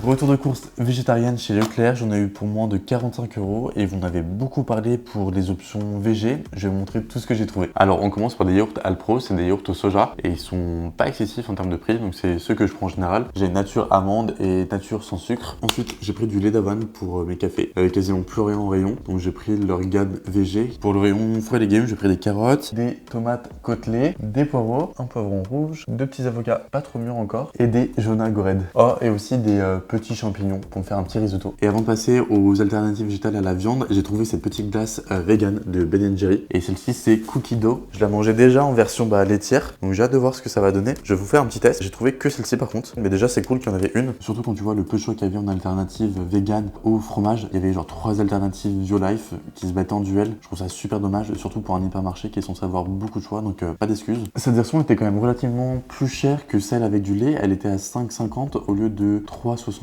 Retour de course végétarienne chez Leclerc, j'en ai eu pour moins de 45 € et vous en avez beaucoup parlé pour les options VG. Je vais vous montrer tout ce que j'ai trouvé. Alors on commence par des yaourts Alpro, c'est des yaourts au soja et ils sont pas excessifs en termes de prix, donc c'est ceux que je prends en général. J'ai nature amande et nature sans sucre. Ensuite j'ai pris du lait d'avoine pour mes cafés. Il y avait quasiment plus rien en rayon, donc j'ai pris leur gamme VG. Pour le rayon fruits et légumes, j'ai pris des carottes, des tomates côtelées, des poireaux, un poivron rouge, 2 petits avocats pas trop mûrs encore et des Jonah Gored. Oh, et aussi des petits champignons pour me faire un petit risotto. Et avant de passer aux alternatives végétales à la viande, j'ai trouvé cette petite glace vegan de Ben & Jerry's. Et celle-ci c'est Cookie Dough. Je la mangeais déjà en version laitière, donc j'ai hâte de voir ce que ça va donner. Je vais vous faire un petit test. J'ai trouvé que celle-ci par contre, mais déjà c'est cool qu'il y en avait une. Surtout quand tu vois le peu de choix qu'il y avait en alternative vegan au fromage. Il y avait genre 3 alternatives Violife qui se battaient en duel. Je trouve ça super dommage, surtout pour un hypermarché qui est censé avoir beaucoup de choix, donc pas d'excuses. Cette version était quand même relativement plus chère que celle avec du lait. Elle était à 5,50 au lieu de 3,68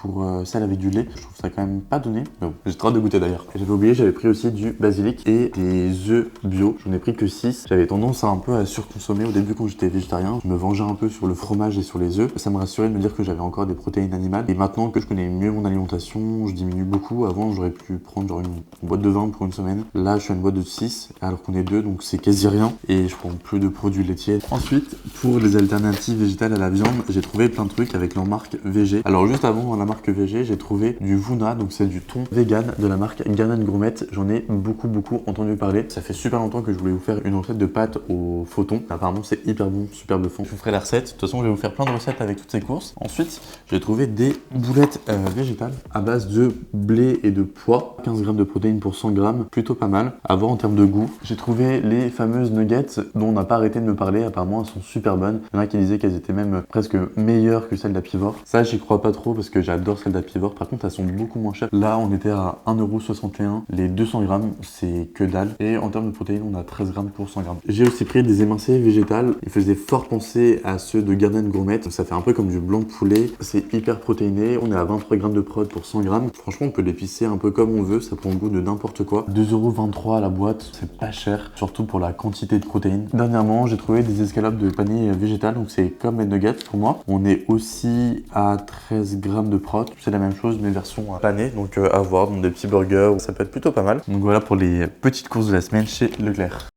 pour celle avec du lait. Je trouve ça quand même pas donné. Mais bon, j'ai trop hâte de goûter d'ailleurs. J'avais oublié, j'avais pris aussi du basilic et des œufs bio. J'en ai pris que 6. J'avais tendance à un peu à surconsommer au début quand j'étais végétarien. Je me vengeais un peu sur le fromage et sur les œufs. Ça me rassurait de me dire que j'avais encore des protéines animales. Et maintenant que je connais mieux mon alimentation, je diminue beaucoup. Avant, j'aurais pu prendre genre une boîte de 20 pour une semaine. Là, je suis à une boîte de 6 alors qu'on est 2, donc c'est quasi rien. Et je prends plus de produits laitiers. Ensuite, pour les alternatives végétales à la viande, j'ai trouvé plein de trucs avec leur marque VG. Alors juste avant la marque VG, j'ai trouvé du Vuna, donc c'est du thon vegan de la marque Garden Gourmet. J'en ai beaucoup entendu parler. Ça fait super longtemps que je voulais vous faire une recette de pâtes au faux thon. Apparemment c'est hyper bon, super bluffant. Je vous ferai la recette. De toute façon, je vais vous faire plein de recettes avec toutes ces courses. Ensuite, j'ai trouvé des boulettes végétales à base de blé et de pois. 15 grammes de protéines pour 100 grammes, plutôt pas mal. À voir en termes de goût. J'ai trouvé les fameuses nuggets dont on n'a pas arrêté de me parler. Apparemment, elles sont super bonnes. Il y en a qui disaient qu'elles étaient même presque meilleures que celles d'Apivore. Ça, j'y crois pas trop parce que j'adore celles d'Apivore. Par contre, elles sont beaucoup moins chères. Là, on était à 1,61 €. Les 200 grammes, c'est que dalle. Et en termes de protéines, on a 13 grammes pour 100 grammes. J'ai aussi pris des émincés végétales. Ils faisaient fort penser à ceux de Garden Gourmet. Ça fait un peu comme du blanc de poulet. C'est hyper protéiné. On est à 23 grammes de prod pour 100 grammes. Franchement, on peut l'épicer un peu comme on veut. Ça prend le goût de n'importe quoi. 2,23 € à la boîte. C'est pas cher, surtout pour la quantité de protéines. Dernièrement, j'ai trouvé des escalopes de panier végétal. Donc, c'est comme les nuggets pour moi. On est aussi à 13 grammes de prot. C'est la même chose, mais version panée. Donc, à voir dans des petits burgers. Ça peut être plutôt pas mal. Donc, voilà pour les petites courses de la semaine chez Leclerc.